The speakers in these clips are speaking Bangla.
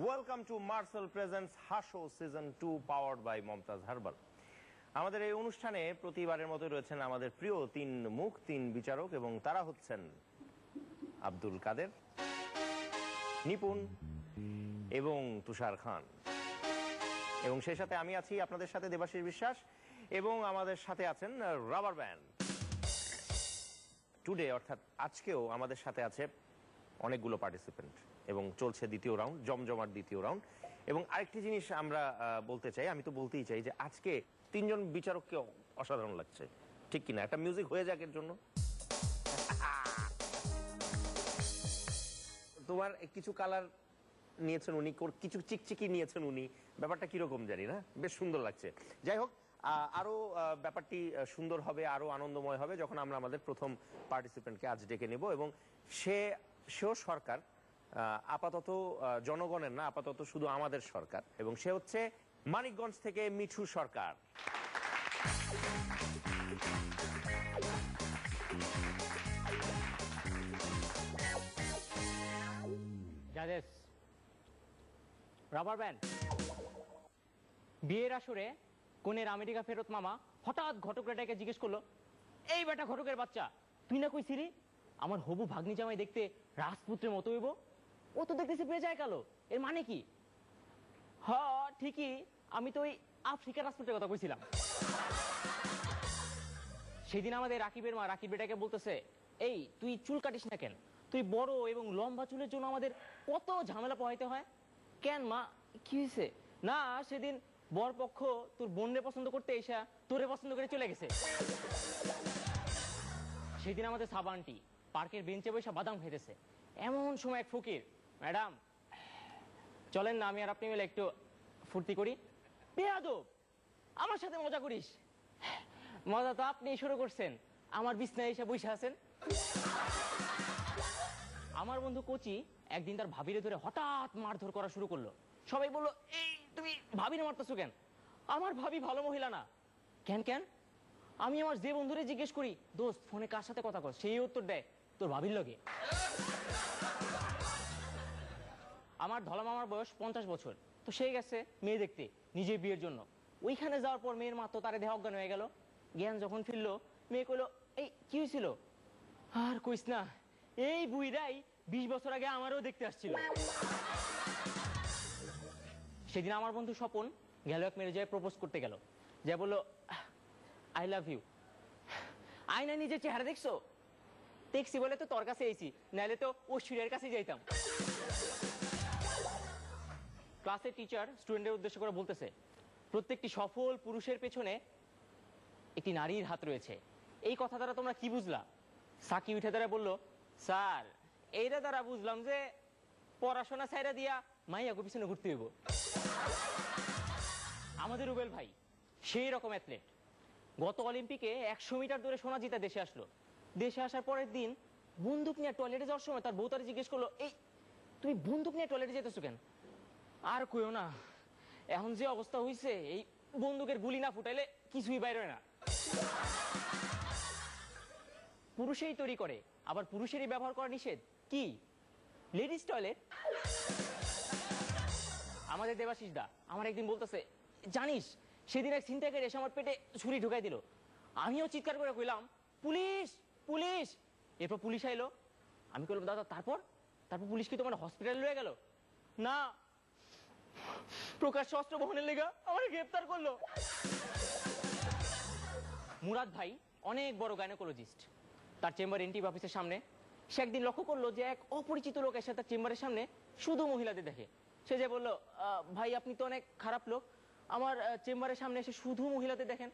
Welcome to Marcel presents Hasho season 2 powered by Momtaz herbal. আমাদের এই অনুষ্ঠানে প্রতিবারের মতো রয়েছেন আমাদের প্রিয় তিন মুখ তিন বিচারক, এবং তারা হচ্ছেন আব্দুল কাদের, নিপুণ এবং তুষার খান। এবং সেই সাথে আমি আছি আপনাদের সাথে দেবাশিস বিশ্বাস, এবং আমাদের সাথে আছেন রাবার ব্যান্ড। টুডে অর্থাৎ আজকেও আমাদের সাথে আছে অনেকগুলো পার্টিসিপেন্ট, এবং চলছে দ্বিতীয় রাউন্ড, জমজমার দ্বিতীয় রাউন্ড। এবং আরেকটি জিনিস আমরা বলতে চাই, আমি তো বলতেই চাই যে আজকে তিনজন বিচারককে অসাধারণ লাগছে, ঠিক কিনা? একটা মিউজিক হয়ে যাক এর জন্য। তোমার কিছু কালার নিয়েছেন উনি, কিছু চিকচিকি নিয়েছেন উনি, ব্যাপারটা কিরকম জানি না, বেশ সুন্দর লাগছে। যাই হোক, আরো ব্যাপারটি সুন্দর হবে, আরো আনন্দময় হবে যখন আমরা আমাদের প্রথম পার্টিসিপেন্টকে আজ ডেকে নেব। এবং সেও সরকার, আপাতত জনগণের না, আপাতত শুধু আমাদের সরকার, এবং সে হচ্ছে মানিকগঞ্জ থেকে মিঠু সরকার। জাজেস, রাবার ব্যান্ড, বিয়ের আসরে কনের আমেরিকা ফেরত মামা হঠাৎ ঘটকরাটাকে জিজ্ঞেস করলো, এই বেটা ঘটকের বাচ্চা, তুই না কইছিলি আমার হবু ভাগ্নি জামাই দেখতে রাজপুত্রের মতো হইব? ও তো দেখতেছি বেজায় কালো, এর মানে কি? হ্যাঁ ঠিকই, আমি তো ওই আফ্রিকার রাজপুত্রের কথা কইছিলাম। সেদিন আমাদের রাকিবের মা রাকিব বেটাকে বলতেছে, এই তুই চুল কাটিস না কেন? তুই বড় এবং লম্বা চুলের জন্য আমাদের কত ঝামেলা পোহাইতে হয়। কেন মা, কি হয়েছে? না, সেদিন বরপক্ষ তোর বোনরে পছন্দ করতে এসা তোরে পছন্দ করে চলে গেছে। সেদিন আমাদের সাবানটি পার্কের বেঞ্চে বসে বাদাম খাইতেছে, এমন সময় এক ফকির, ম্যাডাম চলেন না আমি আর আপনি মিলে একটু ফুর্তি করি। বেয়াদব, আমার সাথে মজা করিস? মজা তো আপনি শুরু করছেন, আমার বিছনায় এসে বসে আছেন। আমার বন্ধু কোচি একদিন তার ভাবিরে ধরে হঠাৎ মারধর করা শুরু করলো। সবাই বললো, এই তুমি ভাবিরে মারতেছো কেন? আমার ভাবি ভালো মহিলা না। কেন কেন? আমি আমার যে বন্ধুরে জিজ্ঞেস করি, দোস্ত ফোনে কার সাথে কথা কর, সেই উত্তর দেয় তোর ভাবির লগে। আমার ধলা মামার বয়স 50 বছর, তো সে গেছে মেয়ে দেখতে নিজের বিয়ের জন্য। ওইখানে যাওয়ার পর মেয়ের মা তো তারে দেহ অজ্ঞান হয়ে গেল। জ্ঞান যখন ফিরলো, মেয়ে কইলো, এই কি হয়েছিল? আর কইস না, এই বুইরাই 20 বছর আগে আমারও দেখতে আসছিল। সেদিন আমার বন্ধু স্বপন গেল এক মেরে যায় প্রপোজ করতে গেল, যা বললো আই লাভ ইউ। আয়না নিজের চেহারা দেখছো? দেখছি বলে তো তোর কাছে এসেছি, নাহলে তো ঐশ্বরিয়ার কাছে যাইতাম। ক্লাসের টিচার স্টুডেন্টের উদ্দেশ্য করে বলতেছে, প্রত্যেকটি সফল পুরুষের পেছনে একটি নারীর হাত রয়েছে। এই কথা দ্বারা তোমরা কি বুঝলা? সাকি উঠে দ্বারা বললো, স্যার এইটা দ্বারা বুঝলাম যে পড়াশোনা ছাইরা দিয়া মাইয়াগো পিছনে ঘুরতে হইব। আমাদের রুবেল ভাই সেই রকম অ্যাথলেট, গত অলিম্পিকে 100 মিটার দৌড়ে সোনা জিতে দেশে আসলো। দেশে আসার পরের দিন বন্দুক নিয়ে টয়লেটে যাওয়ার সময় তার বউ তারে জিজ্ঞেস করলো, এই তুমি বন্দুক নিয়ে টয়লেটে যেতেছো কেন? আর কইও না, এখন যে অবস্থা হয়েছে, এই বন্দুকের গুলি না ফুটাইলে কিছুই বাইরে না। পুরুষেই তৈরি করে, আবার পুরুষেরই ব্যবহার করা নিষেধ। কি লেডিস টয়লেট? আমাদের দেবাশিস দা আমার একদিন বলতেছে, জানিস সেদিন এক ছিনতাইকারী এসে আমার পেটে ছুরি ঢুকাই দিল। আমিও চিৎকার করে কইলাম, পুলিশ পুলিশ। এরপর পুলিশ আইলো। আমি কইলাম, দাদা তারপর? তারপর পুলিশ কি তোমার হসপিটালে লয়ে গেল? না, প্রকাশ্য অস্ত্র বহনের লেগা আমার গ্রেফতার করলো। মুরাদ ভাই অনেক বড় গাইনোকোলজিস্ট, তার চেম্বার এনটিভি অফিসের সামনে। সে একদিন লক্ষ্য করলো যে এক অপরিচিত লোক এসে তার চেম্বারের সামনে শুধু মহিলাদের দেখে। সে যে বললো, ভাই আপনি তো অনেক খারাপ লোক, আমার চেম্বারের সামনে এসে শুধু মহিলাদের দেখেন।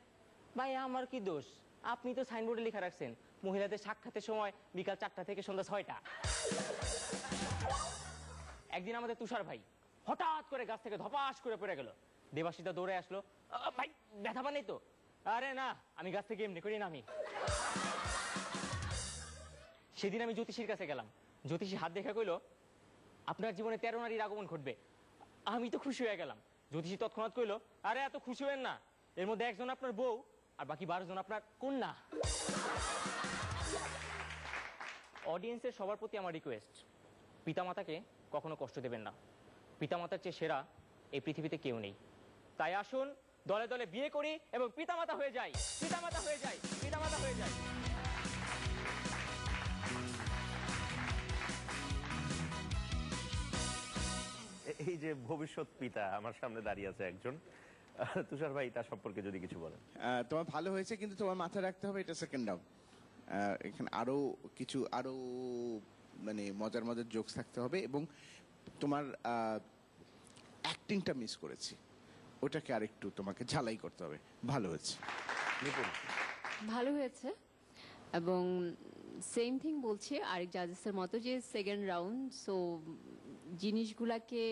ভাই আমার কি দোষ? আপনি তো সাইনবোর্ডে লেখা রাখছেন মহিলাদের সাক্ষাতের সময় বিকাল 4টা থেকে সন্ধ্যা 6টা। একদিন আমাদের তুষার ভাই হঠাৎ করে গাছ থেকে ধপাস করে পড়ে গেল। দেবাশিতা দৌড়ে আসলো, ভাই ব্যথা পান নেই তো? আরে না, আমি গাছ থেকে এমনি করি নামি। সেদিন আমি জ্যোতিষীর কাছে গেলাম, জ্যোতিষী হাত দেখা কইলো আপনার জীবনে 13 নারীর আগমন ঘটবে। আমি তো খুশি হয়ে গেলাম। জ্যোতিষী তৎক্ষণাৎ কইলো, আরে এত খুশি হবেন না, এর মধ্যে একজন আপনার বউ আর বাকি 12 জন আপনার কন্যা। অডিয়েন্সের সবার প্রতি আমার রিকোয়েস্ট, পিতামাতাকে কখনো কষ্ট দেবেন না। পিতামাতার চেয়ে সেরা এই পৃথিবীতে কেউ নেই। তাই আসুন দলে দলে বিয়ে করি এবং পিতামাতা হয়ে যাই, পিতামাতা হয়ে যাই, পিতামাতা হয়ে যাই। এই যে ভবিষ্যৎ পিতা আমার সামনে দাঁড়িয়ে আছে একজন, তুষার ভাই তার সম্পর্কে যদি কিছু বলেন। তোমার ভালো হয়েছে, কিন্তু তোমার মাথায় রাখতে হবে এটা সেকেন্ড রাউন্ড। এখানে আরো কিছু মানে মজার মজার জোকস থাকতে হবে, এবং তোমার অ্যাক্টিংটা মিস করেছি, ওটাকে আরেকটু তোমাকে ঝালাই করতে হবে। ভালো হয়েছে। নিপুণ। ভালো হয়েছে, এবং সেম থিং বলছি আরেক জাজেসের মতো যে সেকেন্ড রাউন্ড, সো জিনিসগুলাকে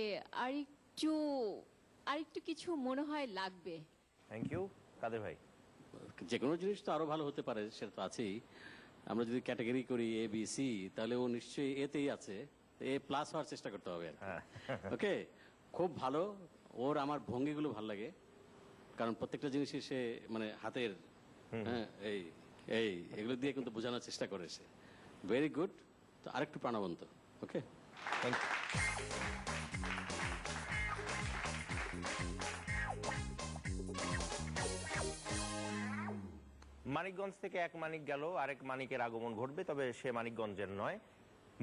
আরেকটু কিছু মনে হয় লাগবে। Thank you. কাদের ভাই। যে কোনো জিনিস তো আরো ভালো হতে পারে, সেটা তো আছেই। আমরা যদি ক্যাটাগরি করি এ বি সি, তাহলে ও নিশ্চয়ই এতেই আছে, এ প্লাস হওয়ার চেষ্টা করতে হবে। ওকে, খুব ভালো। ওর আমার ভঙ্গিগুলো ভালো লাগে, কারণ প্রত্যেকটা জিনিসই সে মানে হাতের এই এই এগুলো দিয়ে কিন্তু বোঝানোর চেষ্টা করে সে। Very good. তো আরেকটু প্রাণবন্ত। ওকে, থ্যাংক ইউ। মানিকগঞ্জ থেকে এক মানিক গেল, আরেক মানিকের আগমন ঘটবে, তবে সে মানিকগঞ্জের নয়।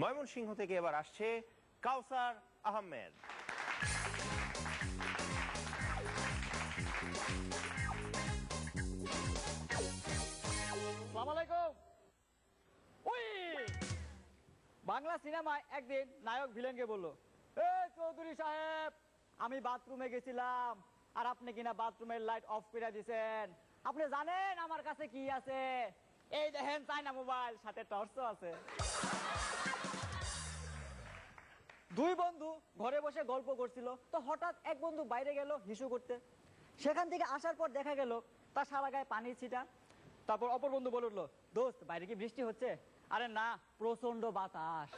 ময়মনসিংহ থেকে এবার আসছে কাউসার আহমেদ। আসসালামু আলাইকুম। ওই বাংলা সিনেমায় একদিন নায়ক ভিলেনকে বললো, এই চৌধুরী সাহেব, আমি বাথরুমে গেছিলাম আর আপনি কিনা বাথরুমের লাইট অফ করে দিয়েছেন। আপনি জানেন আমার কাছে কি আছে? এই দেখেন চাইনা মোবাইল, সাথে টর্চও আছে। দুই বন্ধু ঘরে বসে গল্প করছিল, তো হঠাৎ এক বন্ধু বাইরে গেল হিসু করতে। সেখান থেকে আসার পর দেখা গেল তার সারা গায়ে পানির ছিটা। তারপর অপর বন্ধু বলে উঠলো, দোস্ত বাইরে কি বৃষ্টি হচ্ছে? আরে না, প্রচন্ড বাতাস।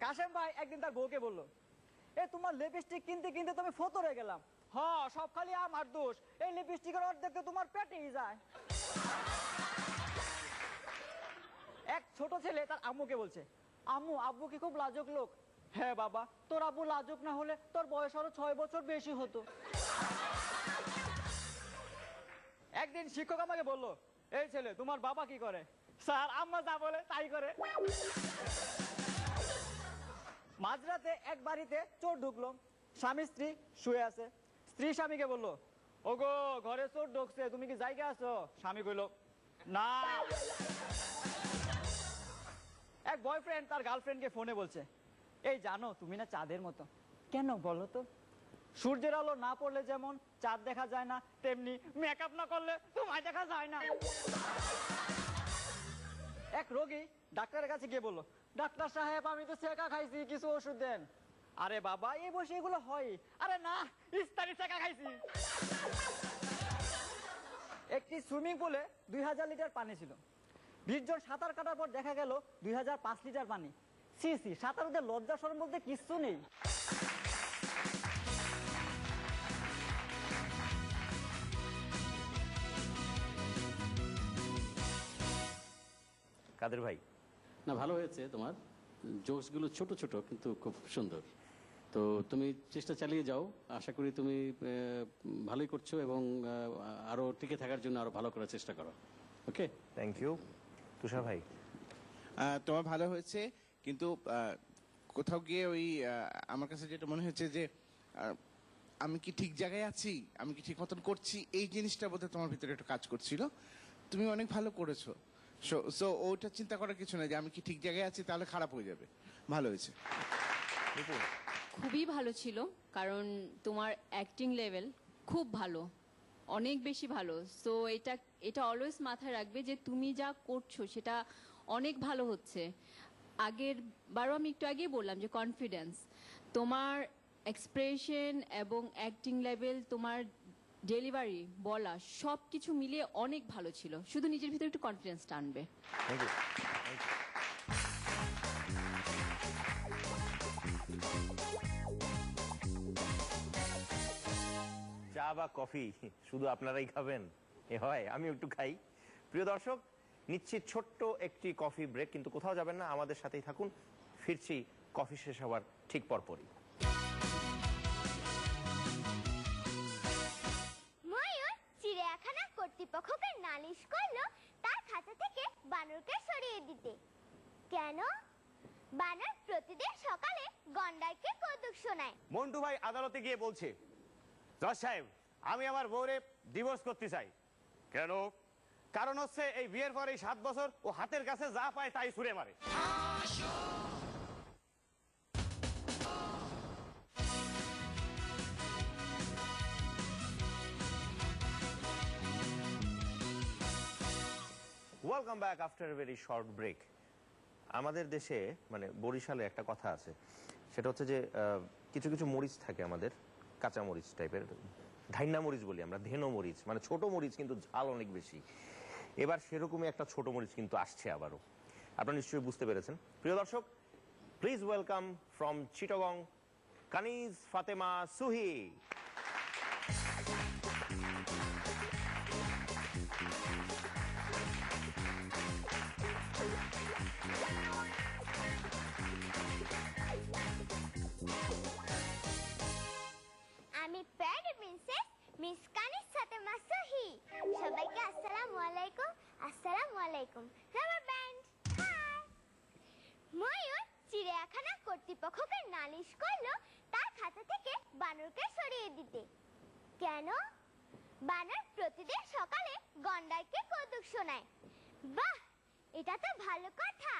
কাশেম ভাই একদিন তার বউকে বললো, এ তোমার লিপস্টিক কিনতে কিনতে তুমি ফতরে গেলাম। হ্যাঁ, সব খালি আমার দোষ, এই লিপস্টিকের অর্ধেক তো তোমার পেটেই যায়। এক ছোট ছেলে তার আম্মুকে বলছে, আম্মু, আব্বু কি খুব লাজুক লোক? হ্যাঁ বাবা, তোর আব্বু লাজুক না হলে তোর বয়স আরো 6 বছর বেশি হতো। একদিন শিক্ষক আমাকে বললো, এই ছেলে তোমার বাবা কি করে? স্যার, আম্মা যা বলে তাই করে। মাঝরাতে এক বাড়িতে চোর ঢুকলো, স্বামী স্ত্রী শুয়ে আছে। স্ত্রী স্বামীকে বললো, ওগো ঘরে চোর ঢুকছে, তুমি কি জায়গা আছো? স্বামী কইলো, না। এক বয়ফ্রেন্ড তার গার্লফ্রেন্ডকে ফোনে বলছে, এই জানো তুমি না চাঁদের মতো। কেন বলো তো? সূর্যের আলো না পড়লে যেমন চাঁদ দেখা যায় না, তেমনি মেকআপ না করলে তোমায় দেখা যায় না। এক রোগী ডাক্তারের কাছে গিয়ে বললো, ডাক্তার সাহেব, আমি তো সেকা খাইছি, কিছু ওষুধ দেন। আরে বাবা, এই বসে এগুলো হয়? আরে না, ইস্তারি সেকা খাইছি। একটি সুইমিং পুলে 2000 লিটার পানি ছিল। 20 জন সাঁতার কাটার পর দেখা গেল 2005 লিটার পানি। সি সি, সাঁতারুদের লজ্জা শরম বলতে কিচ্ছু নেই। কাদের ভাই। না ভালো হয়েছে। তোমার জোকসগুলো ছোট ছোট কিন্তু খুব সুন্দর। তো তুমি চেষ্টা চালিয়ে যাও, আশা করি তুমি ভালোই করছো, এবং আরো টিকে থাকার জন্য আরো ভালো করার চেষ্টা করো। ওকে, থ্যাংক ইউ। তুষার ভাই। তোমার ভালো হয়েছে, কিন্তু কোথাও গিয়ে ওই আমার কাছে যেটা মনে হচ্ছে যে আমি কি ঠিক জায়গায় আছি, আমি কি ঠিক মতন করছি, এই জিনিসটা বোধহয় তোমার ভিতরে একটু কাজ করছিল। তুমি অনেক ভালো করেছো, সো ওটা চিন্তা করার কিছু নাই যে আমি কি ঠিক জায়গায় আছি, তাহলে খারাপ হয়ে যাবে। ভালো হয়েছে। নিপুণ। খুবই ভালো ছিল, কারণ তোমার অ্যাক্টিং লেভেল খুব ভালো, অনেক বেশি ভালো। সো এটা অলওয়েজ মাথায় রাখবে যে তুমি যা করছো সেটা অনেক ভালো হচ্ছে। আগের বারও আমি একটু আগেই বললাম যে কনফিডেন্স, তোমার এক্সপ্রেশন এবং অ্যাক্টিং লেভেল, তোমার ডেলিভারি, বলা সব কিছু মিলিয়ে অনেক ভালো ছিল। শুধু নিজের ভিতরে একটু কনফিডেন্সটা আনবে। Thank you. চা বা কফি শুধু আপনারাই খাবেন এ হয়, আমি একটু খাই। প্রিয় দর্শক, নিচ্ছি ছোট্ট একটি কফি ব্রেক, কিন্তু কোথাও যাবেন না, আমাদের সাথেই থাকুন। ফিরছি কফি শেষ হওয়ার ঠিক পরপরই। ময়ূর চিড়িয়াখানা কর্তৃপক্ষকে নালিশ করলো তার খাঁচা থেকে বানরকে সরিয়ে দিতে। কেন? বানর প্রতিদিন সকালে গন্ডারকে কৌতুক শোনায়। মন্টু ভাই আদালতে গিয়ে বলছে, জজ সাহেব আমি আমার বউরে ডিভোর্স করতে চাই। কেন? কারণ হচ্ছে এই বিয়ের পরে 7 বছর ও হাতের কাছে যা পায় তাই ছুঁড়ে মারে। Welcome back after very short break. আমাদের দেশে মানে বরিশালে একটা কথা আছে, সেটা হচ্ছে যে কিছু কিছু মরিচ থাকে আমাদের, কাঁচা মরিচ টাইপের, ধাইনা মরিচ বলি আমরা, ধেনো মরিচ, মানে ছোট মরিচ কিন্তু ঝাল অনেক বেশি। এবার সেরকমই একটা ছোট মরিচ কিন্তু আসছে আবারও, আপনারা নিশ্চয়ই বুঝতে পেরেছেন। প্রিয় দর্শক, প্লিজ ওয়েলকাম ফ্রম চিটাগং কানিজ ফাতেমা সুহি। আমি প্যারি প্রিন্সেস মিস কানিজ ফাতেমা সুহি। সবাইকে আসসালামু আলাইকুম। আসসালামু আলাইকুম। Rubber band, high. ময়ূর চিড়িয়াখানা কর্তৃপক্ষকে নালিশ করলো তার খাঁচা থেকে বানরকে সরিয়ে দিতে। কেন? বানর প্রতিদিন সকালে গন্ডারকে কৌতুক শোনায়। বাহ, এটা তো ভালো কথা।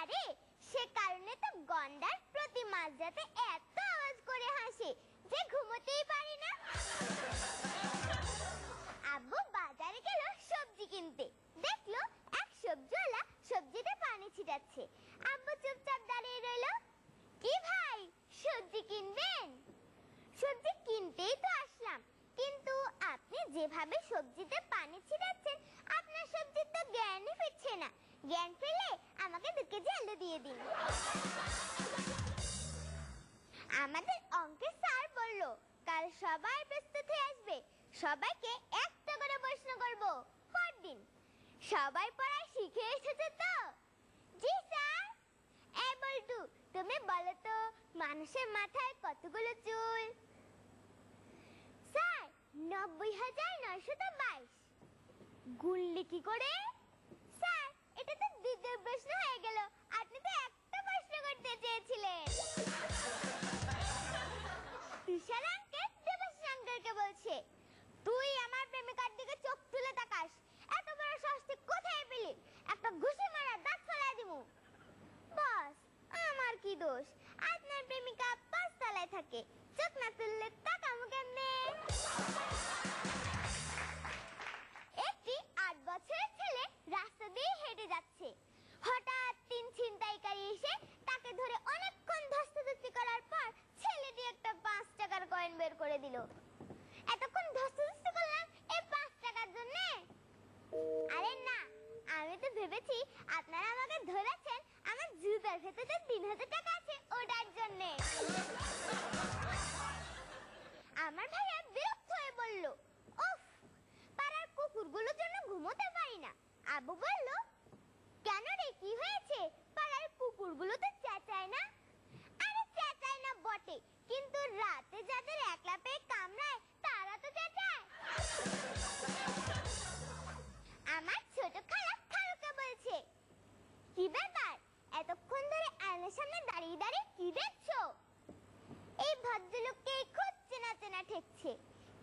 আরে সে কারণে তো গন্ডার প্রতি মাঝরাতে এত আওয়াজ করে হাসে যে ঘুমোতেই পারি না। আব্বু বাজারে গেল সবজি কিনতে, দেখলো এক সবজিওয়ালা সবজিতে পানি ছিটাচ্ছে। আব্বু চুপচাপ দাঁড়িয়ে রইল। কি ভাই, সবজি কিনবেন? সবজি কিনতেই তো আসলাম, কিন্তু আপনি যেভাবে সবজিতে পানি ছিটাচ্ছেন আপনার সবজির তো জ্ঞানই ফিরছে না। জ্ঞান ফিরলে আমাকে 2 কেজি আলু দিয়ে দিন। আমাদের অঙ্কের স্যার বলল কাল সবাই প্রস্তুত হয়ে আসবে, সবাইকে একটা করে প্রশ্ন করব পরদিন। সবাই পড়া শিখে এসেছে তো? জি স্যার। এই বল্টু, তুমি বলো তো মানুষের মাথায় কতগুলো চুল? স্যার 90,922। গুনলি কি করে? স্যার এটা তো দ্বিতীয় প্রশ্ন হয়ে গেল, আপনি তো একটা প্রশ্ন করতে চেয়েছিলেন। তুষার আঙ্কেল দেবশ্রী আঙ্কেলকে বলছে, তুই আমার প্রেমিকার দিকে চোখ তুলে তাকাস, এত বড় সাহস তুই কোথায় পেলি? একটা ঘুষি মারা দাঁত ফেলাই দিমু। বস, আমার কি দোষ? আপনার প্রেমিকা 5 তলায় থাকে, চোখ না তুললে তাকামু কেমনে? একটি 8 বছরের ছেলে রাস্তা দিয়ে হেঁটে যাচ্ছে। হঠাৎ 3 ছিনতাইকারী এসে তাকে ধরে অনেকক্ষণ ধস্তাধস্তি করার পর ছেলেটি একটা 5 টাকার কয়েন বের করে দিল। এতক্ষণ ধস্তাধস্তি করলাম এই 5 টাকার জন্য? আরে না, আমি তো ভেবেছি আপনারা আমাকে ধরেছেন আমার জুতার ভেতরে 3,000 টাকা আছে ওটার জন্য। আমার ভাইয়া বিরক্ত হয়ে বলল, উফ, পাড়ার কুকুরগুলোর জন্য ঘুমোতে পারি না। আব্বু বলল, কেন রে, কি হয়েছে? পাড়ার কুকুরগুলো তো চেঁচায় না। আরে চেঁচায় না বটে, কিন্তু রাতে যাদের একলা পেয়ে কামড়ায় তারা তো চেঁচায়। আমার ছোট খালা খালুকে বলছে, কি ব্যাপার, এতক্ষণ ধরে আয়নার সামনে দাঁড়িয়ে দাঁড়িয়ে কি দেখছো? এই ভদ্রলোককে খুব চেনা চেনা ঠেকছে,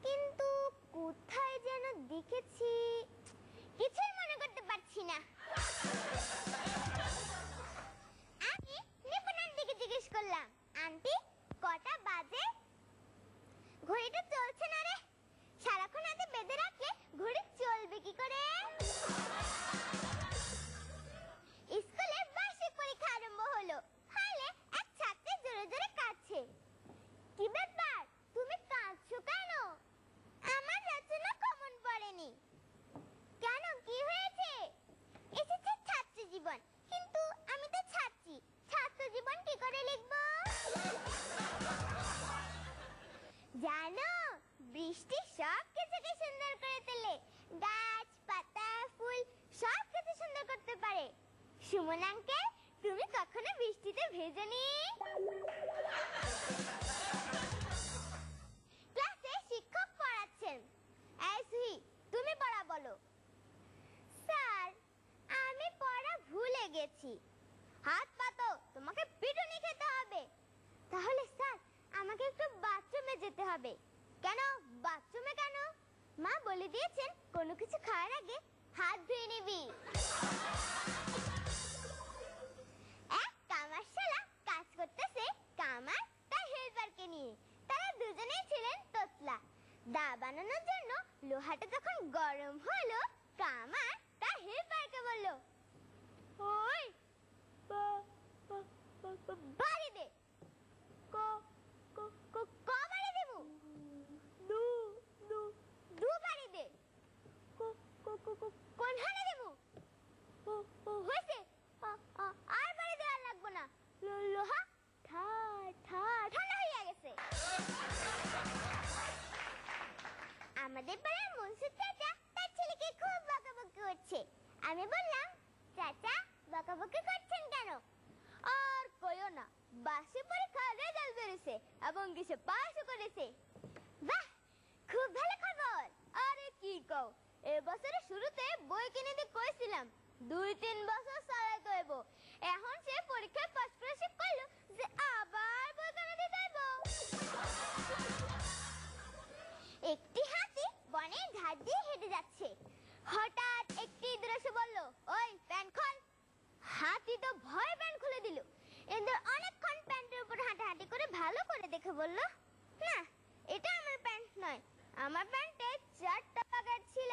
কিন্তু কোথায় যেন দেখেছি, কিছুই মনে করতে পারছি না। আমি নিপুণ আন্টিকে জিজ্ঞেস করলাম, আন্টি কটা বাজে? ঘড়িটা চলছে না রে। সারাক্ষণ হাতে বেঁধে রাখলে ঘড়ি চলবে কি করে? স্কুলে বার্ষিক পরীক্ষা আরম্ভ ভেজে নি। ক্লাসে শিক্ষক পড়াচ্ছেন। এই সুহি, তুমি পড়া বলো। স্যার, আমি পড়া ভুলে গেছি। হাত পাতো, তোমাকে পিটুনি খেতে হবে। তাহলে স্যার, আমাকে একটু বাথরুমে যেতে হবে। কেন বাথরুমে কেন? মা বলে দিয়েছেন কোনো কিছু খাওয়ার আগে হাত ধুয়ে নিবি। এক কামারশালা কাজ করতেছে কামার তার হেল্পারকে নিয়ে। তারা দুজনেই ছিলেন তোতলা। দা বানানোর জন্য লোহাটা যখন গরম হলো, কামার তার হেল্পারকে বলল, ওই বাড়ি দে। বাড়ি দেব? দু বাড়ি দে। কোন হানে দেব? হয়েছে, আর বাড়ি দেওয়ার লাগবো না। লোহা ঠান্ডা হয়ে গেছে। আমাদের পাড়ার মনসুর চাচা তার ছেলেকে খুব বকাবকি করছে। আমি বললাম, চাচা বকাবকি করছেন কেন? আর কইও না, বার্ষিক পরীক্ষার রেজাল্ট বেরিয়েছে এবং সে পাসও করেছে। বাহ, খুব ভালো খবর। আরে কি কও, এবছরের শুরুতে বই কিনে দিয়ে কইছিলাম 2-3 বছর চালাইতে হইব। এখন সে পরীক্ষায় পাস করে সে কইলো যে আবার বই কিনে দিয়ে যাইব। একটি হাতি বনে ধার দিয়ে হেঁটে যাচ্ছে। হঠাৎ একটি ইঁদুর এসে বলল, ওই প্যান্ট খোল। হাতি তো ভয় প্যান্ট খুলে দিল। ইঁদুর অনেকক্ষণ প্যান্টের উপর হাঁটাহাঁটি করে ভালো করে দেখে বলল, না, এটা আমার প্যান্ট নয়, আমার প্যান্টে 4টা পকেট ছিল।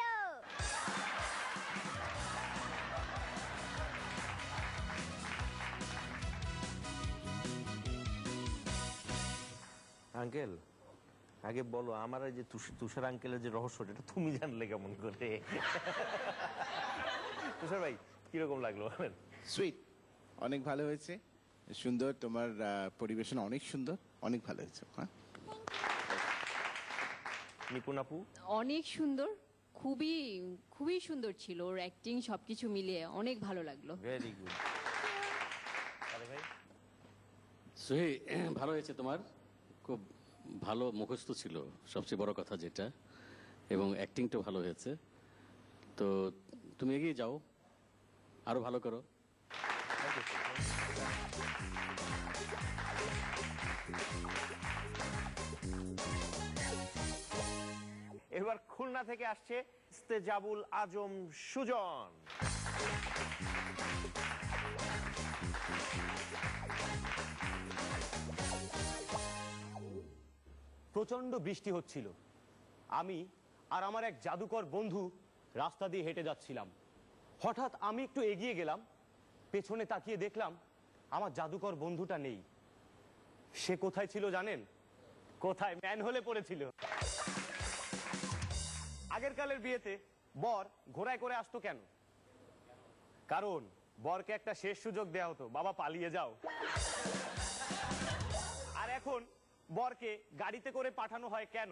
আঙ্কেল, আগে বলো আমার এই যে তুষার আঙ্কেলের যে রহস্যটা, এটা তুমি জানলে কেমন করে? তুষার ভাই, কিরকম লাগলো বলেন? সুইট, অনেক ভালো হয়েছে, সুন্দর। তোমার পরিবেশন অনেক সুন্দর, অনেক ভালো হয়েছে। হ্যাঁ, নিপুণ আপু? অনেক সুন্দর, খুবই খুবই সুন্দর ছিল। ওর অ্যাক্টিং সবকিছু মিলিয়ে অনেক ভালো লাগলো। Very good. ভাই? সুহি, ভালো হয়েছে তোমার, খুব ভালো মুখস্থ ছিল সবচেয়ে বড় কথা যেটা, এবং অ্যাক্টিংটাও ভালো হয়েছে। তো তুমি এগিয়ে যাও, আরো ভালো করো। এবার খুলনা থেকে আসছে ইস্তেজাবুল আজম সুজন। প্রচন্ড বৃষ্টি হচ্ছিল। আমি আর আমার এক জাদুকর বন্ধু রাস্তা দিয়ে হেঁটে যাচ্ছিলাম। হঠাৎ আমি একটু এগিয়ে গেলাম, পেছনে তাকিয়ে দেখলাম আমার জাদুকর বন্ধুটা নেই। সে কোথায় ছিল জানেন? কোথায়? ম্যানহোলে পড়েছিল। আগের কালের বিয়েতে বর ঘোড়ায় করে আসতো কেন? কারণ বরকে একটা শেষ সুযোগ দেয়া হতো, বাবা পালিয়ে যাও। আর এখন বরকে গাড়িতে করে পাঠানো হয় কেন?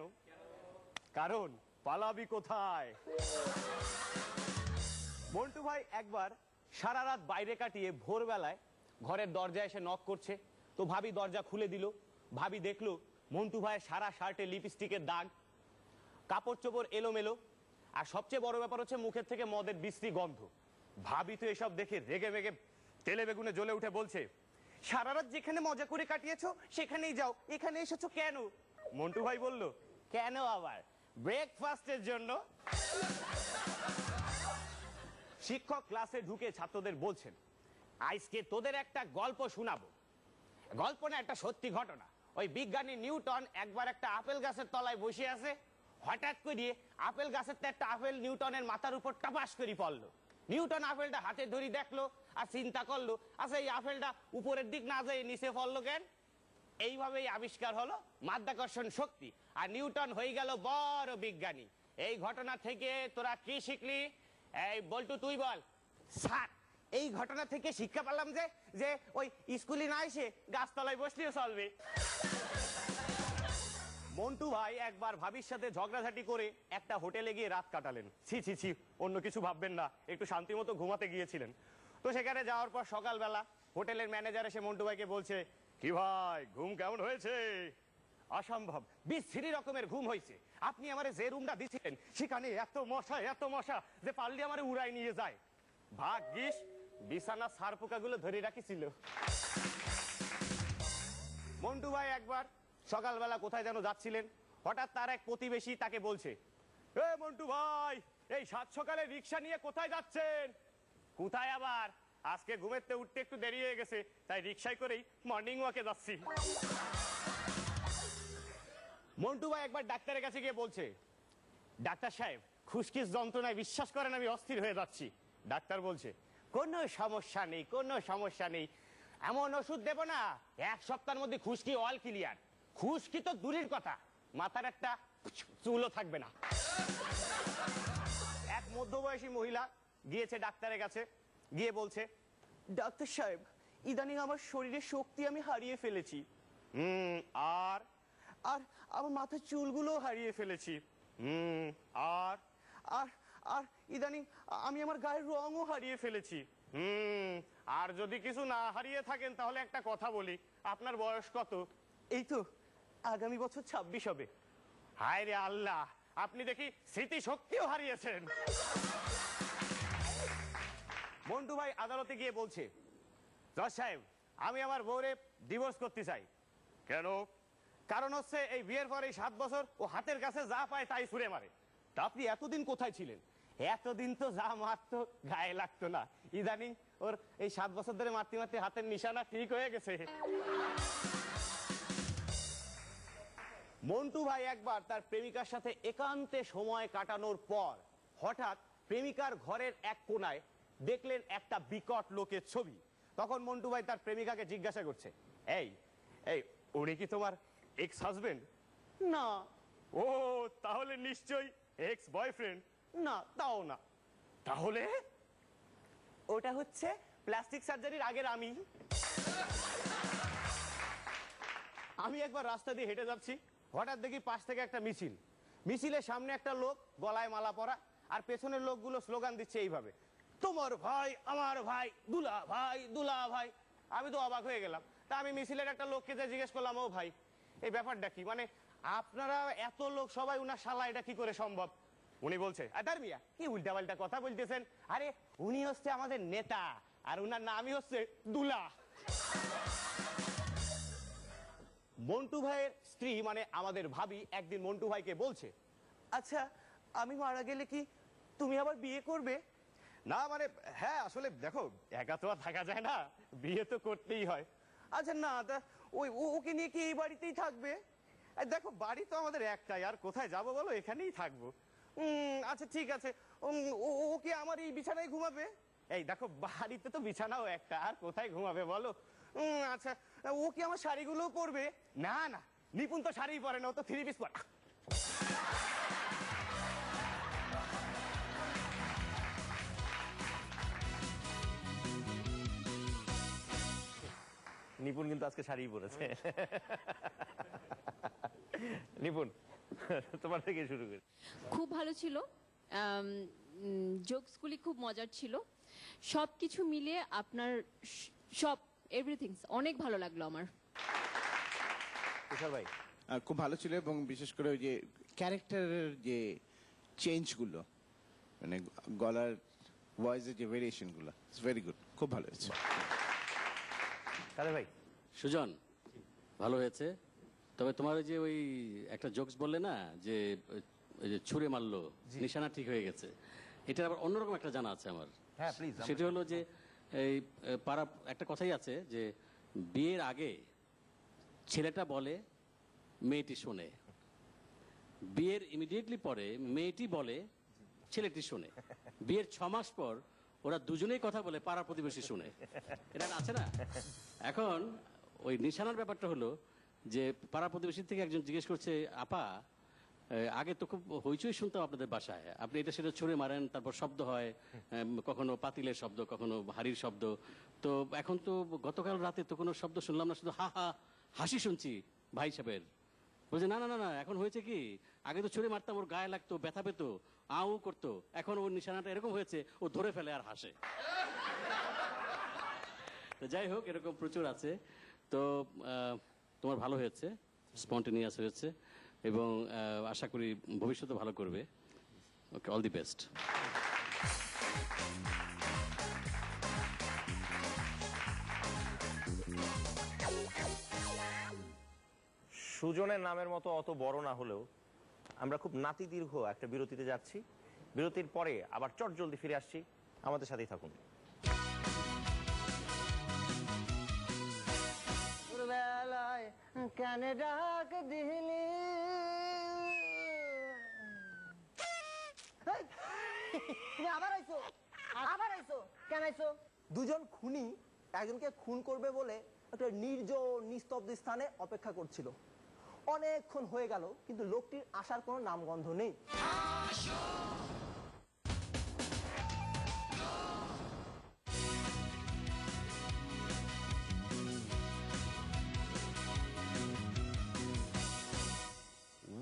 কারণ পালাবি কোথায়। মন্টু ভাই একবার সারা রাত বাইরে কাটিয়ে ভোরবেলায় ঘরের দরজায় এসে নক করছে। তো ভাবি দরজা খুলে দিল। ভাবি দেখলো মন্টু ভাইয়ের সারা শার্টে লিপস্টিকের দাগ, কাপড় চোপড় এলোমেলো, আর সবচেয়ে বড় ব্যাপার হচ্ছে মুখের থেকে মদের বিশ্রী গন্ধ। ভাবি তো এসব দেখে রেগে মেগে তেলে বেগুনে জ্বলে উঠে বলছে, সারা রাত যেখানে মজা করে কাটিয়েছো সেখানেই যাও, এখানে এসেছো কেন? মন্টু ভাই বলল, কেন আবার? ব্রেকফাস্টের জন্য। শিক্ষক ক্লাসে ঢুকে ছাত্রদের বলছেন, আজকে তোদের একটা গল্প শোনাবো। গল্প না, একটা সত্যি ঘটনা। ওই বিজ্ঞানী নিউটন একবার একটা আপেল গাছের তলায় বসে আছে। হঠাৎ করে আপেল গাছের একটা আপেল নিউটনের মাথার উপর টাপাস করে পড়লো। নিউটন আপেলটা হাতে ধরে দেখলো আর চিন্তা করলো, আচ্ছা এই আপেলটা উপরের দিক না যায় নিচে পড়লো কেন? এইভাবেই আবিষ্কার হলো মাধ্যাকর্ষণ শক্তি, আর নিউটন হয়ে গেল বড় বিজ্ঞানী। এই ঘটনা থেকে তোরা কি শিখলি? এই বল্টু তুই বল। স্যার, এই ঘটনা থেকে শিক্ষা পেলাম যে ওই স্কুলে না এসে গাছতলায় বসলেও চলবে। মন্টু ভাই একবার ভাবির সাথে ঝগড়াঝাটি করে একটা হোটেলে গিয়ে রাত কাটালেন। ছি ছি ছি, অন্য কিছু ভাববেন না, একটু শান্তি মতো ঘুমাতে গিয়েছিলেন। তো সেখানে যাওয়ার পর সকালবেলা হোটেলের ম্যানেজার এসে মন্টু ভাইকে বলছে, কি ভাই ঘুম কেমন হয়েছে? অসম্ভব বিশ্রী রকমের ঘুম হয়েছে। আপনি আমারে যে রুমটা দিছিলেন সেখানে এত মশা যে পারলে আমারে উড়াই নিয়ে যায়। ভাগ্যিস বিছানা সার পোকাগুলো ধরে রাখিছিল। মন্টু ভাই একবার সকালবেলা কোথায় যেন যাচ্ছিলেন, হঠাৎ তার এক প্রতিবেশী তাকে বলছে, এ মন্টু ভাই, এই সাত সকালে রিক্সা নিয়ে কোথায় যাচ্ছেন? কোথায় আবার, আজকে ঘুমেতে উঠতে একটু দেরি হয়ে গেছে, তাই রিক্সায় করেই মর্নিং ওয়াকে যাচ্ছি। মন্টু ভাই একবার ডাক্তারের কাছে গিয়ে বলছে, ডাক্তার সাহেব খুশকির যন্ত্রণায় বিশ্বাস করেন আমি অস্থির হয়ে যাচ্ছি। ডাক্তার বলছে, কোনো সমস্যা নেই, কোনো সমস্যা নেই, এমন ওষুধ দেব না 1 সপ্তাহের মধ্যে খুশকি অল ক্লিয়ার। খুশকি তো দূরের কথা, মাথার একটা চুলও থাকবে না। এক মধ্যবয়সী মহিলা গিয়েছে ডাক্তারের কাছে, গিয়ে বলছে, ডাক্তার সাহেব ইদানিং আমার শরীরের শক্তি আমি হারিয়ে ফেলেছি, আর আর আমার মাথার চুলগুলো হারিয়ে ফেলেছি, আর আর আর ইদানিং আমি আমার গায়ের রঙও হারিয়ে ফেলেছি। আর যদি কিছু না হারিয়ে থাকেন তাহলে একটা কথা বলি, আপনার বয়স কত? এই তো আগামী বছর 26 হবে। হায় রে আল্লাহ, আপনি দেখি স্মৃতি শক্তিও হারিয়েছেন। মন্টু ভাই আদালতে গিয়ে বলছে, জজ সাহেব আমি আমার বউরে ডিভোর্স করতে চাই। কেন? কারণ হচ্ছে এই বিয়ের পরে 7 বছর ও হাতের কাছে যা পায় তাই ছুঁড়ে মারে। তা আপনি এতদিন কোথায় ছিলেন? এতদিন তো যা মারতো গায়ে লাগতো না, ইদানিং ওর এই 7 বছর ধরে মারতে মারতে হাতের নিশানা ঠিক হয়ে গেছে। মন্টু ভাই একবার তার প্রেমিকার সাথে একান্তে সময় কাটানোর পর হঠাৎ প্রেমিকার ঘরের এক কোনায় দেখলেন একটা বিকট লোকের ছবি। তখন মন্টু ভাই তার প্রেমিকাকে জিজ্ঞাসা করছে, এই এই উনি কি তোমার এক্স হাজবেন্ড? না। ও তাহলে নিশ্চয়ই এক্স বয়ফ্রেন্ড? না, তাও না। তাহলে ওটা হচ্ছে প্লাস্টিক সার্জারির আগের আমি। আমি একবার রাস্তা দিয়ে হেঁটে যাচ্ছি, হঠাৎ দেখি পাশ থেকে একটা মিছিল, মিছিলের সামনে একটা লোক গলায় মালা পরা, আর পেছনের লোকগুলো স্লোগান দিচ্ছে এইভাবে, তোমার ভাই আমার ভাই, দুলা ভাই দুলা ভাই। আমি তো অবাক হয়ে গেলাম। তা আমি মিছিলের একটা লোককে যে জিজ্ঞেস করলাম, ও ভাই এই ব্যাপারটা কি, মানে আপনারা এত লোক সবাই উনার শালা, এটা কি করে সম্ভব? উনি বলছে, আদার মিয়া কি উল্টাপাল্টা কথা বলতেছেন, আরে উনি হচ্ছে আমাদের নেতা আর উনার নামই হচ্ছে দুলা। মন্টু ভাইয়ের স্ত্রী মানে আমাদের ভাবি একদিন মন্টু ভাইকে বলছে, আচ্ছা আমি মারা গেলে কি তুমি আবার বিয়ে করবে? না মানে হ্যাঁ আসলে দেখো একা তো আর থাকা যায় না, বিয়ে তো করতেই হয়। আচ্ছা না তা ওকে নিয়ে কি এই বাড়িতেই থাকবে? দেখো বাড়ি তো আমাদের একটাই, আর কোথায় যাবো বলো, এখানেই থাকবো। আচ্ছা ঠিক আছে, ও কি আমার এই বিছানায় ঘুমাবে? এই দেখো বাড়িতে তো বিছানাও একটা, আর কোথায় ঘুমাবে বলো। আচ্ছা ও কি আমার শাড়িগুলো পরবে? না না, নিপুণ তো শাড়ি পরে না, ও তো 3 পিস পরে। নিপুণ কিন্তু আজকে শাড়ি পরেছে। নিপুণ তোমার থেকে শুরু করি। খুব ভালো ছিল, জোকসগুলি খুব মজার ছিল, সব কিছু মিলিয়ে আপনার সব এভরিথিং অনেক ভালো লাগলো আমার। তুষার ভাই? খুব ভালো ছিল, এবং বিশেষ করে ওই যে ক্যারেক্টারের যে চেঞ্জগুলো, মানে গলার ভয়েসের যে ভেরিয়েশনগুলো, ইটস ভেরি গুড, খুব ভালো হয়েছে। কাদের ভাই? সুজন ভালো হয়েছে, তবে তোমার ওই যে ওই একটা জোকস বললে না যে ওই যে ছুঁড়ে মারলো নিশানা ঠিক হয়ে গেছে, এটা আবার অন্যরকম একটা জানা আছে আমার। হ্যাঁ প্লিজ। সেটা হলো যে এই পাড়া একটা কথাই আছে যে বিয়ের আগে ছেলেটা বলে মেয়েটি শোনে, বিয়ের ইমিডিয়েটলি পরে মেয়েটি বলে ছেলেটি শোনে, বিয়ের 6 মাস পর ওরা দুজনেই কথা বলে পাড়া প্রতিবেশী শুনে। এটা আছে না? এখন ওই নিশানার ব্যাপারটা হলো যে পাড়া প্রতিবেশী থেকে একজন জিজ্ঞেস করছে, আপা আগে তো খুব হইচই শুনতাম আপনাদের বাসায়, আপনি এটা সেটা ছুঁড়ে মারেন, তারপর শব্দ হয়, কখনো পাতিলের শব্দ, কখনো হাড়ির শব্দ, তো এখন তো গতকাল রাতে তো কোনো শব্দ শুনলাম না, শুধু হা হা হাসি শুনছি ভাই সাহেবের। বলছে না না না না, এখন হয়েছে কি, আগে তো ছুঁড়ে মারতাম, ওর গায়ে লাগতো, ব্যথা পেতো, আউ করতো, এখন ওর নিশানাটা এরকম হয়েছে, ও ধরে ফেলে আর হাসে। তো যাই হোক, এরকম প্রচুর আছে। তো তোমার ভালো হয়েছে, স্পন্টেনিয়াস হয়েছে, এবং আশা করি ভবিষ্যতে ভালো করবে। ওকে, অল দি বেস্ট। সুজনের নামের মতো অত বড় না হলেও আমরা খুব নাতি দীর্ঘ একটা বিরতিতে যাচ্ছি। বিরতির পরে আবার চট জলদি ফিরে আসছি, আমাদের সাথেই থাকুন। দুজন খুনি একজনকে খুন করবে বলে একটা নির্জন নিস্তব্ধ স্থানে অপেক্ষা করছিল। অনেকক্ষণ হয়ে গেল, কিন্তু লোকটির আসার কোনো নামগন্ধ নেই।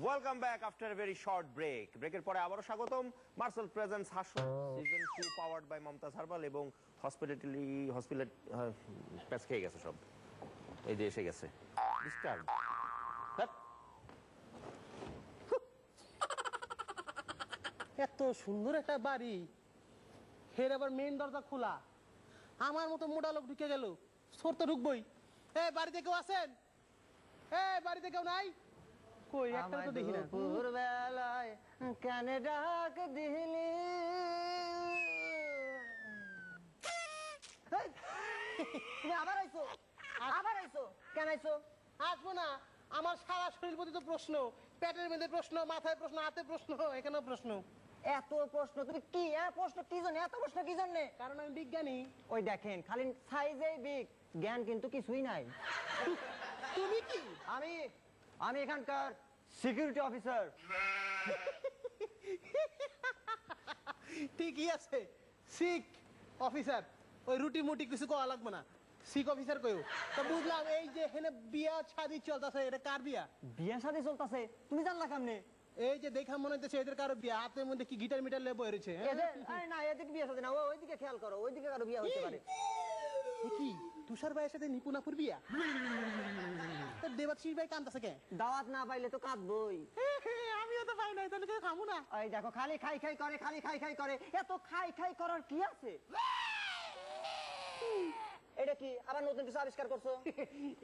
Welcome back after a very short break. ব্রেকের পরে আবারও স্বাগতম। Marcel presents Hasho season 2 powered by Momtaz herbal এবং হসপিটাল প্যাচ খেয়ে গেছে সব, এই যে এসে গেছে ডিস্টার্ব। এত সুন্দর একটা বাড়ি, হের আবার মেইন দরজা খোলা, আমার মতো মোটা লোক ঢুকে গেল, সর তো ঢুকবই। বাড়িতে কেউ আছেন? বাড়িতে কেউ নাই? কই একটা তো দেখি না। বেলায় কেন ডাক দিলি? আবার আইছো? আবার আইছো? কেন আইছো? আসবো না, আমার সারা শরীর প্রতি তো প্রশ্ন, পেটের মধ্যে প্রশ্ন, মাথায় প্রশ্ন, হাতে প্রশ্ন, এখানেও প্রশ্ন। এত প্রশ্ন তুমি কি? প্রশ্ন কি জন্য? এত প্রশ্ন কি জন্য? কারণ আমি বিজ্ঞানী। ওই দেখেন, খালি সাইজেই বিগ, জ্ঞান কিন্তু কিছুই নাই। তুমি কি? আমি এখানকার সিকিউরিটি অফিসার। ঠিকই আছে, সিক অফিসার। ওই রুটি মুটি কিছু কওয়া লাগবে না, সিক অফিসার কইও। তো বুঝলাম, এই যে এখানে বিয়া শাদী চলতেছে, এটা কার বিয়া? বিয়া শাদী চলতেছে, তুমি জানলা কেমনে? এই যে দেখা মনে হচ্ছে এদের কারো বিয়া, হাতের মধ্যে কি গিটার মিটার লেবো এসেছে। না, এদিকে বিয়া শাদী না, ওইদিকে খেয়াল করো, ওইদিকে কারো বিয়া হতে পারে। কি তুষার ভাইয়ের সাথে নিপুণাপুর বিয়া? দেবাশিস ভাই কান্দাছে কে? দাওয়াত না পাইলে তো কাঁদবই। আমিও তো পাই নাই, তাহলে খামু না। এই দেখো, খালি খাই খাই করে, খালি খাই খাই করে। এত খাই খাই করার কি আছে? এটা কি আবার নতুন কিছু আবিষ্কার করছো?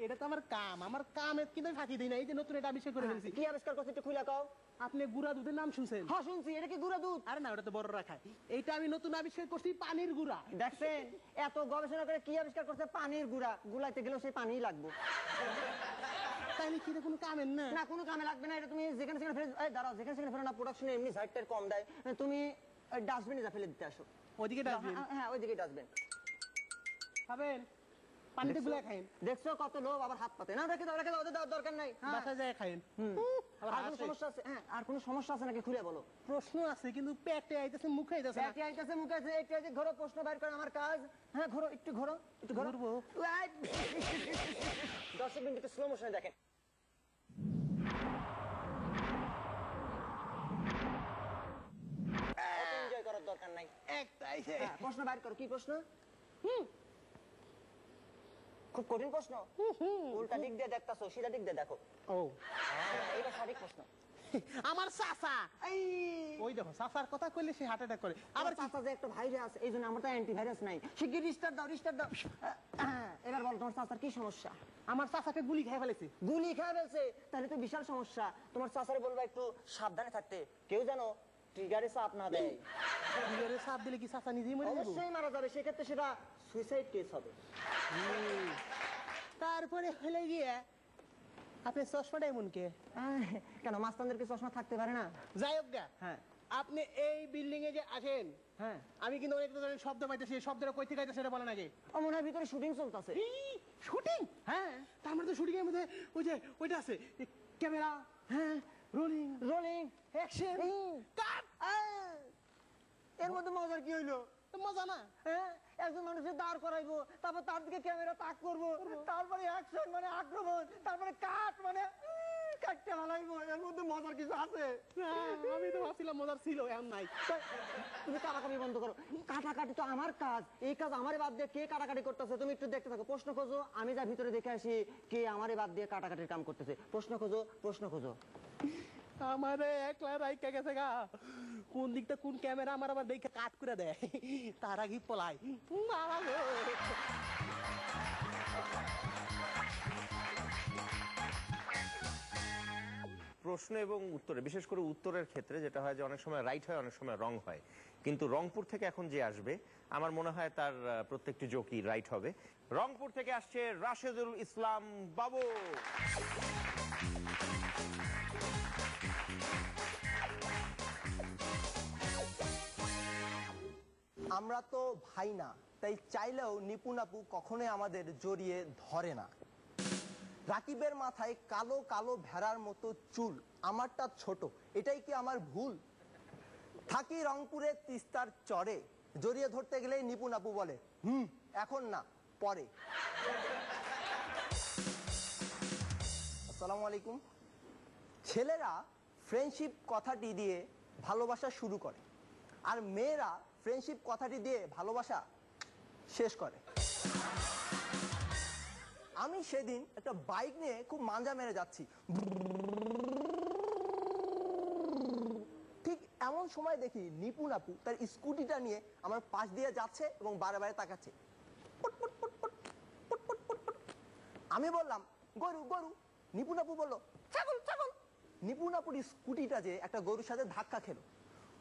এটা তো আমার কাম, আমার কামে কিন্তু আমি ফাঁকি দিই না। এই যে নতুন এটা আবিষ্কার করে ফেলছি। কি আবিষ্কার করছো একটু খুলে কও। আপনি গুড়া দুধের নাম শুনছেন? হ্যাঁ শুনছি। এটা কি গুঁড়া দুধ? আরে না, ওটা তো বড়রা খায়। এইটা আমি নতুন আবিষ্কার করছি, পানির গুড়া। দেখছেন, এত গবেষণা করে কি আবিষ্কার করছে? পানির গুঁড়া। গুলাইতে গেলেও সেই পানিই লাগবে। তাইলে কি এটা কোনো কামের না? না, কোনো কামে লাগবে না। এটা তুমি যেখানে সেখানে ফেলে দাঁড়াও, যেখানে সেখানে ফেলে না, প্রোডাকশনে এমনি সাইডটার কম দেয়। তুমি ডাস্টবিনে যা ফেলে দিতে আসো। ওইদিকে ডাস্টবিন? হ্যাঁ, ওইদিকে ডাস্টবিন। খাবেন? পানিতে গুলা খাইন। দেখছো কত লোভ, আবার হাত পাতে। না, রেখে দাও, রেখে দাও, ওদের দেওয়ার দরকার নাই। বাসায় যায় খাইন। আর কোনো সমস্যা আছে? হ্যাঁ, আর কোনো সমস্যা আছে নাকি খুলে বলো। প্রশ্ন আছে, কিন্তু পেটে আইতেছে, মুখে আইতেছে না। পেটে আইতেছে, মুখে আছে, একটু আইতে ঘোরো, প্রশ্ন বাইর করে আমার কাজ। হ্যাঁ, ঘোরো, একটু ঘোরো, একটু ঘোরো। ঘুরবো। দর্শক বিন্দুকে স্লো মোশনে দেখেন। এনজয় করার দরকার নাই। হ্যাঁ, প্রশ্ন বাইর করো। কি প্রশ্ন? খুব কঠিন প্রশ্ন। উল্টা দিক দিয়ে দেখতাছো, সিধা দিক দিয়ে দেখো। ও, এটা সঠিক প্রশ্ন। আমার চাচা, ওই দেখো চাচার কথা কইলে সে হার্ট অ্যাটাক করে। আবার চাচা যে একটা ভাইরাস, এই জন্য আমার তো অ্যান্টিভাইরাস নাই। শিগগির রিস্টার্ট দাও, রিস্টার্ট দাও। এবার বলো, তোমার চাচার কি সমস্যা? আমার চাচাকে গুলি খেয়ে ফেলেছে। গুলি খেয়ে ফেলছে? তাহলে তো বিশাল সমস্যা। তোমার চাচারে বলবা একটু সাবধানে থাকতে, কেউ যেন ট্রিগারে চাপ না দেয়। ট্রিগারে চাপ দিলে কি চাচা নিজেই মরে যাবে? অবশ্যই মারা যাবে, সেক্ষেত্রে সেটা সুইসাইড কেস হবে। তারপরে হলে গিয়ে আপনি চশমাটা এমন কে? কেন, মাস্তানদেরকে চশমা থাকতে পারে না? যাই হোক গা, হ্যাঁ, আপনি এই বিল্ডিং এ যে আসেন, হ্যাঁ, আমি কিন্তু অনেক ধরনের শব্দ পাইতেছি। এই শব্দটা কই থেকে আইতেছে সেটা বলেন আগে। মনে হয় ভিতরে শুটিং চলতেছে। শুটিং? হ্যাঁ, তার মানে তো শুটিং এর মধ্যে ওই যে ওইটা আছে, ক্যামেরা, হ্যাঁ, রোলিং, রোলিং, অ্যাকশন, কাট। এর মধ্যে মজার কি হইলো? মজা না? হ্যাঁ, একজন মানুষের দাঁড় করাইবো, তারপর তার দিকে ক্যামেরা তাক করবো, তারপরে অ্যাকশন মানে আক্রমণ, তারপরে কাট মানে কাটতে ভালাইবো, এর মধ্যে মজার কিছু আছে? আমি তো ভাবছিলাম মজার ছিল, এমন নাই। তুমি কাটাকাটি বন্ধ করো। কাটাকাটি তো আমার কাজ, এই কাজ আমারে বাদ দিয়ে কে কাটাকাটি করতেছে তুমি একটু দেখতে থাকো। প্রশ্ন খোঁজো, আমি যা ভিতরে দেখে আসি কে আমারে বাদ দিয়ে কাটাকাটির কাম করতেছে। প্রশ্ন খোঁজো, প্রশ্ন খোঁজো। আমারে একলা রাইকা গেছে গা, কোন দিকটা কোন ক্যামেরা আমার আবার দেখে কাট করে দেয়, তার আগে পলাই। মারা গো। প্রশ্ন এবং উত্তরে, বিশেষ করে উত্তরের ক্ষেত্রে যেটা হয় যে অনেক সময় রাইট হয়, অনেক সময় রং হয়, কিন্তু রংপুর থেকে এখন যে আসবে আমার মনে হয় তার প্রত্যেকটি জোকই রাইট হবে। রংপুর থেকে আসছে রাশেদুল ইসলাম বাবু। আমরা তো ভাই না, তাই চাইলেও নিপুণ আপু কখনোই আমাদের জড়িয়ে ধরে না। রাকিবের মাথায় কালো কালো ভেড়ার মতো চুল, আমারটা ছোট, এটাই কি আমার ভুল? থাকি রংপুরে তিস্তার চরে, জড়িয়ে ধরতে গেলেই নিপুণ আপু বলে এখন না, পরে। আসসালামু আলাইকুম। ছেলেরা ফ্রেন্ডশিপ কথাটি দিয়ে ভালোবাসা শুরু করে, আর মেয়েরা ফ্রেন্ডশিপ কথাটি দিয়ে ভালোবাসা শেষ করে। আমি সেদিন একটা বাইক নিয়ে খুব মাঞ্জা মেরে যাচ্ছি, ঠিক এমন সময় দেখি নিপুণ আপু তার স্কুটিটা নিয়ে আমার পাশ দিয়ে যাচ্ছে এবং বারে বারে তাকাচ্ছে। Put put put put, put put put put. আমি বললাম গরু গরু, নিপুণ আপু বললো ছাগল ছাগল। নিপুণ আপুর স্কুটিটা যে একটা গরুর সাথে ধাক্কা খেলো।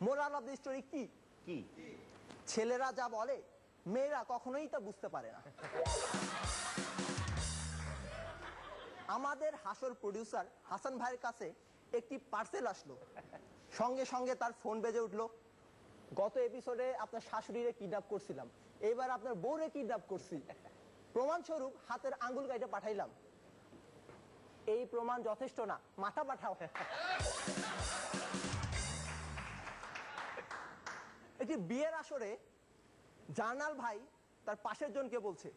মোরাল অফ দ্য স্টোরি কি? কি? ছেলেরা যা বলে মেয়েরা কখনোই তা বুঝতে পারে না। আমাদের হাসর প্রডিউসার হাসান ভাইয়ের কাছে একটি পার্সেল আসলো, সঙ্গে সঙ্গে তার ফোন বেজে উঠলো। গত এপিসোডে আপনার শাশুড়িরে কিডন্যাপ করছিলাম, এবার আপনার বউরে কিডন্যাপ করছি, প্রমাণস্বরূপ হাতের আঙ্গুল কাইটা পাঠাইলাম। এই প্রমাণ যথেষ্ট না, মাথা পাঠাও। একটি বিয়ের আসরে জার্নাল ভাই তার পাশের জনকে বলছে,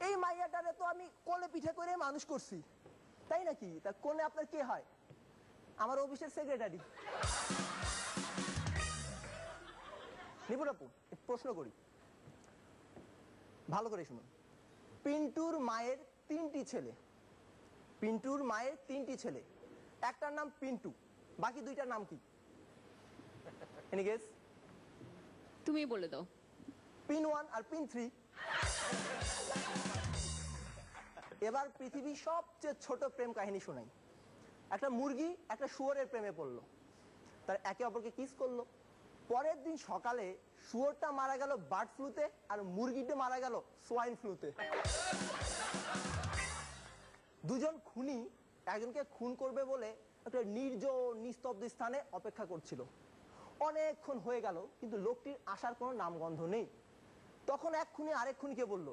এই মাইয়াটারে তো আমি কোলে পিঠে করে মানুষ করছি। তাই নাকি? তা কোলে আপনার কে হয়? আমার অফিসের সেক্রেটারি। নিপুণ আপু, প্রশ্ন করি, ভালো করে শুনুন। পিন্টুর মায়ের 3টি ছেলে, পিন্টুর মায়ের 3টি ছেলে, একটার নাম পিন্টু, বাকি 2টার নাম কি? Any guess? তুমি বলে দাও। পিন 1 আর পিন 3। এবার পৃথিবীর সবচেয়ে ছোট প্রেম কাহিনী শোনাই। একটা মুরগি একটা শুয়োরের প্রেমে পড়লো, তার একে অপরকে কিস করলো। পরের দিন সকালে শুয়োরটা মারা গেল বার্ড ফ্লুতে, আর মুরগিটা মারা গেল সোয়াইন ফ্লুতে। দুজন খুনি একজনকে খুন করবে বলে একটা নির্জন নিস্তব্ধ স্থানে অপেক্ষা করছিল। অনেকক্ষণ হয়ে গেল, কিন্তু লোকটির আসার কোনো নামগন্ধ নেই। তখন এক খুনি আরেক খুনিকে বলল,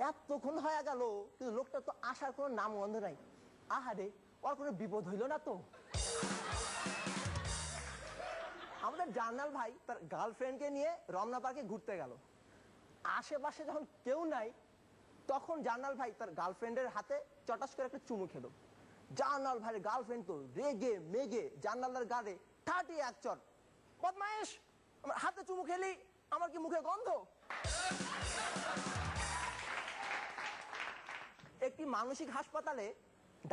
এতক্ষণ হয়ে গেল কিন্তু লোকটা তো আসার কোনো নামগন্ধ নাই, আহারে ওর কোনো বিপদ হইল না তো? আমাদের জার্নাল ভাই তার গার্লফ্রেন্ডকে নিয়ে রমনা পার্কে ঘুরতে গেল। আশেপাশে যখন কেউ নাই, তখন জার্নাল ভাই তার গার্লফ্রেন্ডের হাতে চটাস করে একটা চুমু খেলো। জার্নাল ভাইয়ের গার্লফ্রেন্ড তো রেগে মেগে জার্নালের গাড়ে ঠাটি এক চর, বদমাইশ, আমার হাতে চুমু খেলি, আমার কি মুখে গন্ধ? একটি মানসিক হাসপাতালে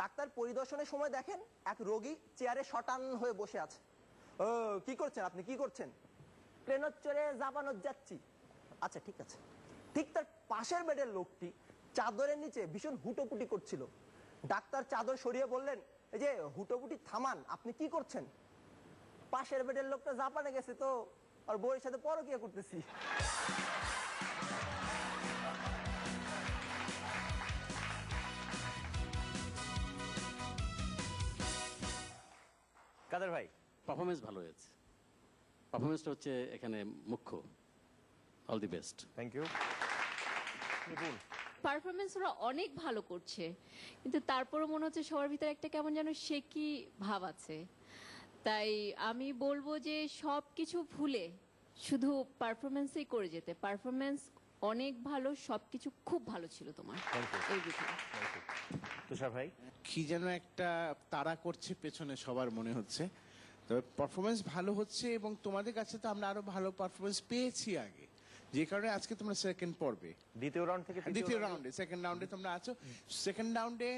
ডাক্তার পরিদর্শনের সময় দেখেন এক রোগী চেয়ারে শটান হয়ে বসে আছে। ও কি করছেন আপনি, কি করছেন? প্লেনত চড়ে জাপানত যাচ্ছি। আচ্ছা ঠিক আছে। ঠিক তার পাশের বেডের লোকটি চাদরের নিচে ভীষণ হুটোপুটি করছিল। ডাক্তার চাদর সরিয়ে বললেন, এই যে হুটোপুটি থামান, আপনি কি করছেন? পাশের বেডের লোকটা জাপানে গেছে তো, আর বউয়ের সাথে পরকিয়া করতেছি। কাদের ভাই? পারফরমেন্স ভালো হয়েছে, পারফরমেন্সটা হচ্ছে এখানে মুখ্য। All the best. Thank you. Nipun, performance ওরা অনেক ভালো করছে, কিন্তু তারপরও মনে হচ্ছে সবার ভিতরে একটা কেমন যেন শেকি ভাব আছে। তাই আমি বলবো যে সব কিছু ভুলে শুধু পারফরমেন্সই করে যেতে। পারফরমেন্স অনেক ভালো, সবকিছু খুব ভালো ছিল তোমার Thank you. এই বিষয়ে। Thank you. তুষার ভাই? কি যেন একটা তাড়া করছে পেছনে সবার মনে হচ্ছে, তবে পারফরমেন্স ভালো হচ্ছে এবং তোমাদের কাছে তো আমরা আরো ভালো পারফরমেন্স পেয়েছি আগে, যে কারণে আজকে তোমরা সেকেন্ড পর্বে, দ্বিতীয় রাউন্ড থেকে দ্বিতীয় রাউন্ডে, সেকেন্ড রাউন্ডে তোমরা আছো। সেকেন্ড রাউন্ডে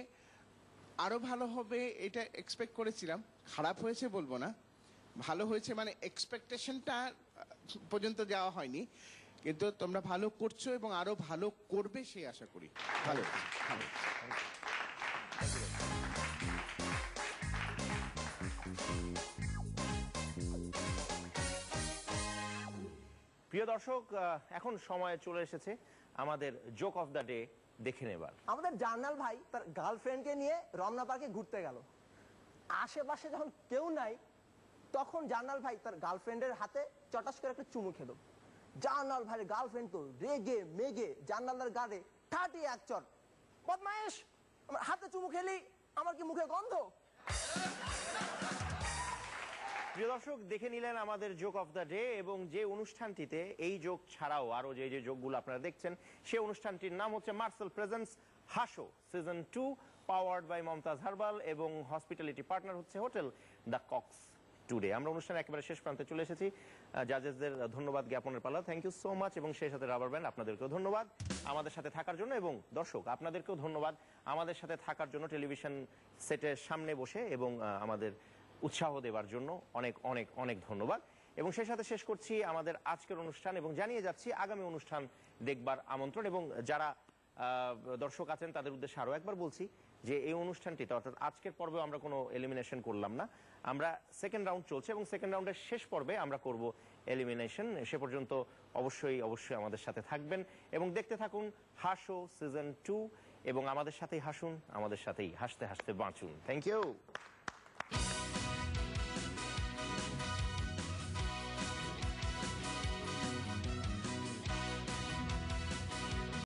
আরো ভালো হবে এটা এক্সপেক্ট করেছিলাম, খারাপ হয়েছে বলবো না, ভালো হয়েছে, মানে এক্সপেকটেশনটা পর্যন্ত যাওয়া হয়নি, কিন্তু তোমরা ভালো করছো এবং আরো ভালো করবে সেই আশা করি। ভালো ভালো। প্রিয় দর্শক, এখন সময় চলে এসেছে আমাদের জোক অফ দ্য ডে দেখে নেবার। আমাদের জার্নাল ভাই তার গার্লফ্রেন্ডকে নিয়ে রমনা পার্কে ঘুরতে গেল। আশেপাশে যখন কেউ নাই তখন জার্নাল ভাই তার গার্লফ্রেন্ডের হাতে চটাস করে একটা চুমু খেলো। জার্নাল ভাইয়ের গার্লফ্রেন্ড তো রেগে মেগে জার্নালের গাড়ে ঠাটি এক চট, বদমাইশ, আমার হাতে চুমু খেলি, আমার কি মুখে গন্ধ? প্রিয় দর্শক, দেখে নিলেন আমাদের জোক অফ দ্য ডে, এবং যে অনুষ্ঠানটিতে এই জোক ছাড়াও আরো যে যে জোকগুলো আপনারা দেখছেন, সেই অনুষ্ঠানটির নাম হচ্ছে Marcel presents Hasho season 2, powered by Momtaz herbal, এবং হসপিটালিটি পার্টনার হচ্ছে হোটেল দ্য কক্স টুডে। আমরা অনুষ্ঠানের একেবারে শেষ প্রান্তে চলে এসেছি। জাজেসদের ধন্যবাদ জ্ঞাপনের পালা, থ্যাংক ইউ সো মাচ, এবং সেই সাথে রাবার ব্যান্ড আপনাদেরকেও ধন্যবাদ আমাদের সাথে থাকার জন্য, এবং দর্শক আপনাদেরকেও ধন্যবাদ আমাদের সাথে থাকার জন্য, টেলিভিশন সেটের সামনে বসে এবং আমাদের উৎসাহ দেওয়ার জন্য অনেক অনেক অনেক ধন্যবাদ। এবং সেই সাথে শেষ করছি আমাদের আজকের অনুষ্ঠান, এবং জানিয়ে যাচ্ছি আগামী অনুষ্ঠান দেখবার আমন্ত্রণ। এবং যারা দর্শক আছেন তাদের উদ্দেশ্যে আরো একবার বলছি যে এই অনুষ্ঠানটিতে, অর্থাৎ আজকের পর্বে আমরা কোনো এলিমিনেশন করলাম না, আমরা সেকেন্ড রাউন্ড চলছে এবং সেকেন্ড রাউন্ডের শেষ পর্বে আমরা করব এলিমিনেশন। সে পর্যন্ত অবশ্যই অবশ্যই আমাদের সাথে থাকবেন এবং দেখতে থাকুন হাসো সিজন 2, এবং আমাদের সাথেই হাসুন, আমাদের সাথেই হাসতে হাসতে বাঁচুন। Thank you.